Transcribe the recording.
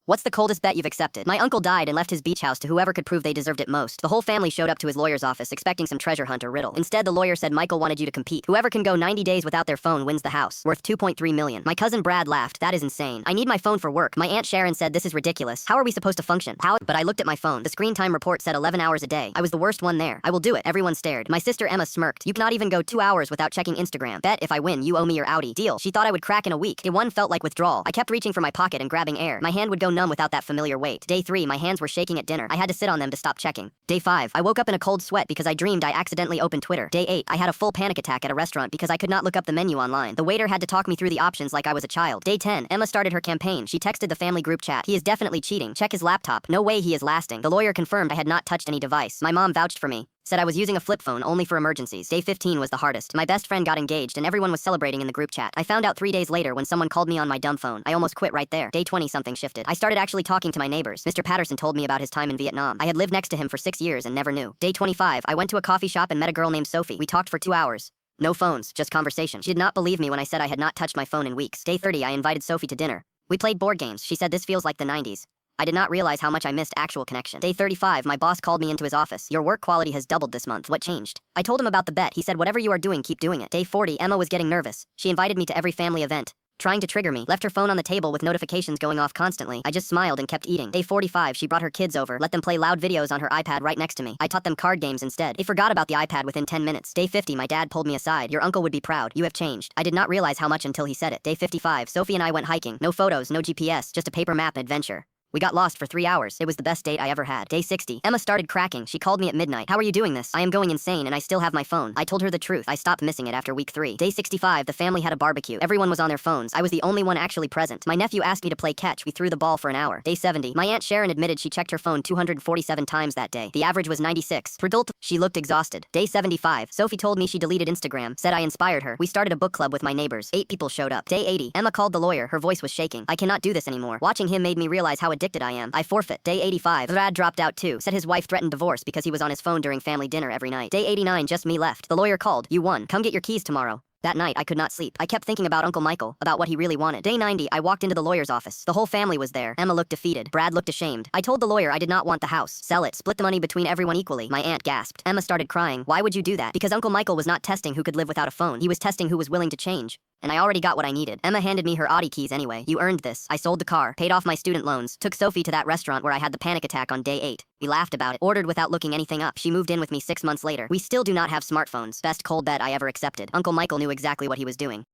What's the coldest bet you've accepted? My uncle died and left his beach house to whoever could prove they deserved it most. The whole family showed up to his lawyer's office expecting some treasure hunt or riddle. Instead, the lawyer said Michael wanted you to compete. Whoever can go 90 days without their phone wins the house, worth 2.3 million. My cousin Brad laughed. That is insane. I need my phone for work. My aunt Sharon said this is ridiculous. How are we supposed to function? How? But I looked at my phone. The screen time report said 11 hours a day. I was the worst one there. I will do it. Everyone stared. My sister Emma smirked. You cannot even go 2 hours without checking Instagram. Bet if I win, you owe me your Audi. Deal. She thought I would crack in a week. Day 1 felt like withdrawal. I kept reaching for my pocket and grabbing air. My hand would go numb without that familiar weight. Day 3, my hands were shaking at dinner. I had to sit on them to stop checking. Day 5, I woke up in a cold sweat because I dreamed I accidentally opened Twitter. Day 8, I had a full panic attack at a restaurant because I could not look up the menu online. The waiter had to talk me through the options like I was a child. Day 10, Emma started her campaign. She texted the family group chat. He is definitely cheating. Check his laptop. No way he is lasting. The lawyer confirmed I had not touched any device. My mom vouched for me. Said I was using a flip phone only for emergencies. Day 15 was the hardest. My best friend got engaged and everyone was celebrating in the group chat. I found out 3 days later when someone called me on my dumb phone. I almost quit right there. Day 20 something shifted. I started actually talking to my neighbors. Mr. Patterson told me about his time in Vietnam. I had lived next to him for 6 years and never knew. Day 25, I went to a coffee shop and met a girl named Sophie. We talked for 2 hours. No phones, just conversation. She did not believe me when I said I had not touched my phone in weeks. Day 30, I invited Sophie to dinner. We played board games. She said this feels like the 90s. I did not realize how much I missed actual connection. Day 35, my boss called me into his office. Your work quality has doubled this month. What changed? I told him about the bet. He said whatever you are doing, keep doing it. Day 40, Emma was getting nervous. She invited me to every family event, trying to trigger me. Left her phone on the table with notifications going off constantly. I just smiled and kept eating. Day 45, she brought her kids over, let them play loud videos on her iPad right next to me. I taught them card games instead. They forgot about the iPad within 10 minutes. Day 50, my dad pulled me aside. Your uncle would be proud. You have changed. I did not realize how much until he said it. Day 55, Sophie and I went hiking. No photos, no GPS, just a paper map adventure. We got lost for 3 hours. It was the best date I ever had. Day 60. Emma started cracking. She called me at midnight. How are you doing this? I am going insane and I still have my phone. I told her the truth. I stopped missing it after week 3. Day 65. The family had a barbecue. Everyone was on their phones. I was the only one actually present. My nephew asked me to play catch. We threw the ball for an hour. Day 70. My aunt Sharon admitted she checked her phone 247 times that day. The average was 96. Per adult, she looked exhausted. Day 75. Sophie told me she deleted Instagram. Said I inspired her. We started a book club with my neighbors. 8 people showed up. Day 80. Emma called the lawyer. Her voice was shaking. I cannot do this anymore. Watching him made me realize how addicted I am. I forfeit. Day 85. Brad dropped out too. Said his wife threatened divorce because he was on his phone during family dinner every night. Day 89. Just me left. The lawyer called. You won. Come get your keys tomorrow. That night, I could not sleep. I kept thinking about Uncle Michael, about what he really wanted. Day 90, I walked into the lawyer's office. The whole family was there. Emma looked defeated. Brad looked ashamed. I told the lawyer I did not want the house. Sell it. Split the money between everyone equally. My aunt gasped. Emma started crying. Why would you do that? Because Uncle Michael was not testing who could live without a phone. He was testing who was willing to change. And I already got what I needed. Emma handed me her Audi keys anyway. You earned this. I sold the car, paid off my student loans, took Sophie to that restaurant where I had the panic attack on day 8. We laughed about it, ordered without looking anything up. She moved in with me 6 months later. We still do not have smartphones. Best cold bet I ever accepted. Uncle Michael knew exactly what he was doing.